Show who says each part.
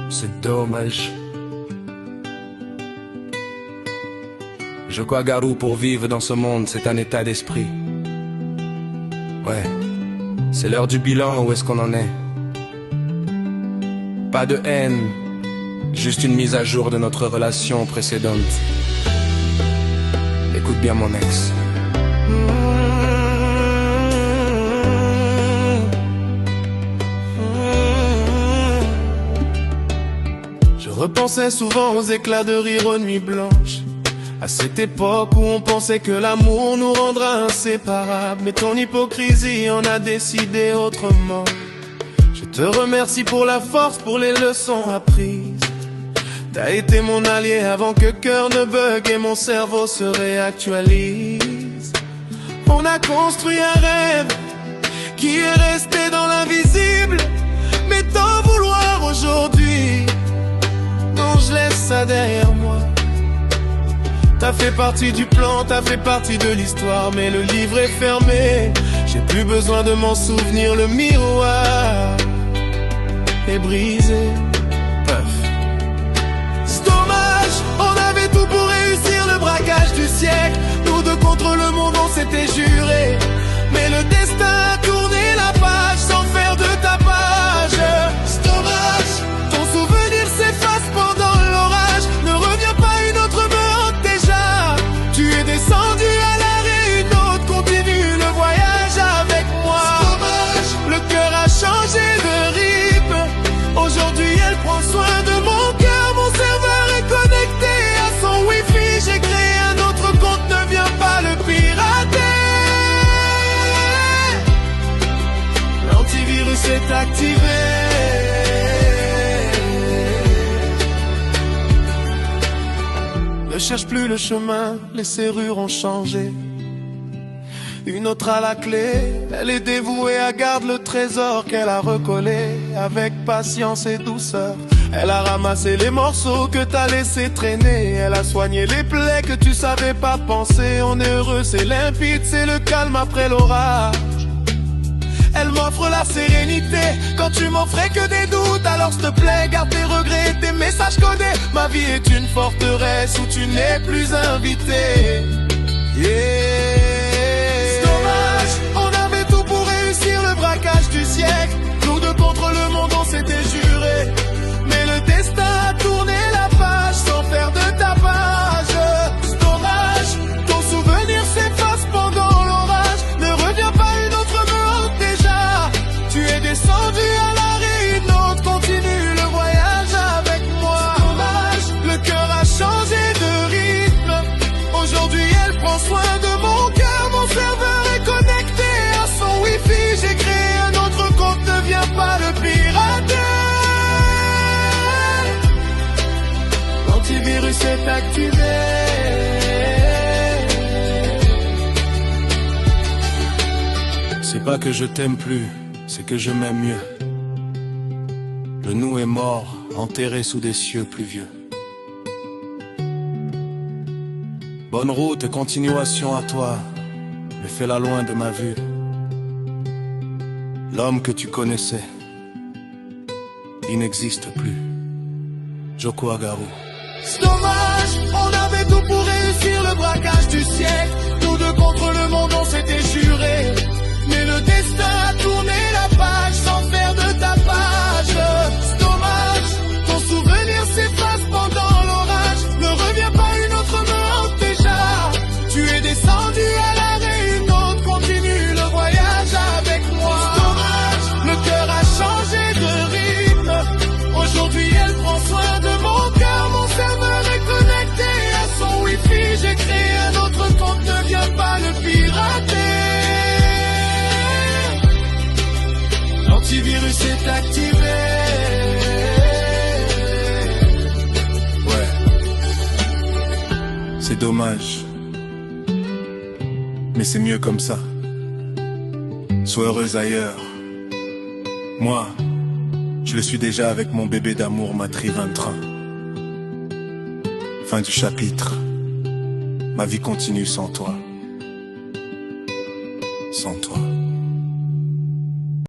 Speaker 1: C'est dommage. Joko Agaru, pour vivre dans ce monde, c'est un état d'esprit. Ouais, c'est l'heure du bilan, où est-ce qu'on en est? Pas de haine, juste une mise à jour de notre relation précédente. Écoute bien mon ex.
Speaker 2: Je repensais souvent aux éclats de rire aux nuits blanches, à cette époque où on pensait que l'amour nous rendra inséparables. Mais ton hypocrisie en a décidé autrement. Je te remercie pour la force, pour les leçons apprises. T'as été mon allié avant que cœur ne bug et mon cerveau se réactualise. On a construit un rêve qui est resté dans l'invisible. Mais t'en vouloir aujourd'hui, non, je laisse ça derrière moi. T'as fait partie du plan, t'as fait partie de l'histoire, mais le livre est fermé. J'ai plus besoin de m'en souvenir, le miroir est brisé. C'est dommage, on avait tout pour réussir le braquage du siècle. Nous deux contre le monde, on s'était juré. Mais le destin a tourné la page sans faire de tapage. C'est dommage, ton souvenir s'efface pendant l'orage. Ne reviens pas, une autre me hante déjà. Tu es descendu à l'arrêt, une autre continue le voyage avec moi. C'est dommage, le cœur a changé de rythme. Aujourd'hui elle prend soin de mon cœur. Mon serveur est connecté à son wifi. J'ai créé un autre compte, ne viens pas le pirater. L'antivirus est activé. Ne cherche plus le chemin, les serrures ont changé. Une autre à la clé, elle est dévouée à garder le trésor qu'elle a recollé avec patience et douceur. Elle a ramassé les morceaux que t'as laissé traîner. Elle a soigné les plaies que tu savais pas penser. On est heureux, c'est limpide, c'est le calme après l'orage. Elle m'offre la sérénité quand tu m'offrais que des doutes. Alors s'il te plaît, garde tes regrets, tes messages codés. Ma vie est une forteresse où tu n'es plus invité. C'est dommage, on avait tout pour réussir le braquage du siècle. Nous deux contre le monde, on s'était juré. Mais le destin a tourné la page sans faire de tapage. C'est dommage, ton souvenir s'efface pendant l'orage. Ne reviens pas, une autre me hante déjà. Tu es descendu à l'arrêt, une autre continue le voyage avec moi. C'est dommage, le cœur a changé de rythme. Aujourd'hui elle prend soin de mon cœur. Mon serveur est connecté à son wifi. J'ai créé un autre compte, ne viens pas le pirater. L'antivirus est activé.
Speaker 1: C'est pas que je t'aime plus, c'est que je m'aime mieux. Le nous est mort, enterré sous des cieux pluvieux. Bonne route et continuation à toi, mais fais-la loin de ma vue. L'homme que tu connaissais, il n'existe plus. Joko Agaru.
Speaker 2: C'est dommage, on avait tout pour réussir le braquage du siècle. Nous deux contre le monde, on s'était juré. Mais le destin a tourné la page sans faire de tapage. C'est dommage, ton souvenir s'efface pendant l'orage. Ne reviens pas, une autre me hante déjà. Tu es descendu à l'arrêt, une autre continue le voyage avec moi. C'est dommage, le cœur a changé de rythme. Aujourd'hui elle prend soin de mon cœur. Mon serveur est connecté à son wifi. J'ai créé un autre compte, ne viens pas le pirater. L'antivirus est activé.
Speaker 1: Ouais, c'est dommage, mais c'est mieux comme ça. Sois heureuse ailleurs. Moi, je le suis déjà avec mon bébé d'amour, ma Triventra. Fin du chapitre. Ma vie continue sans toi.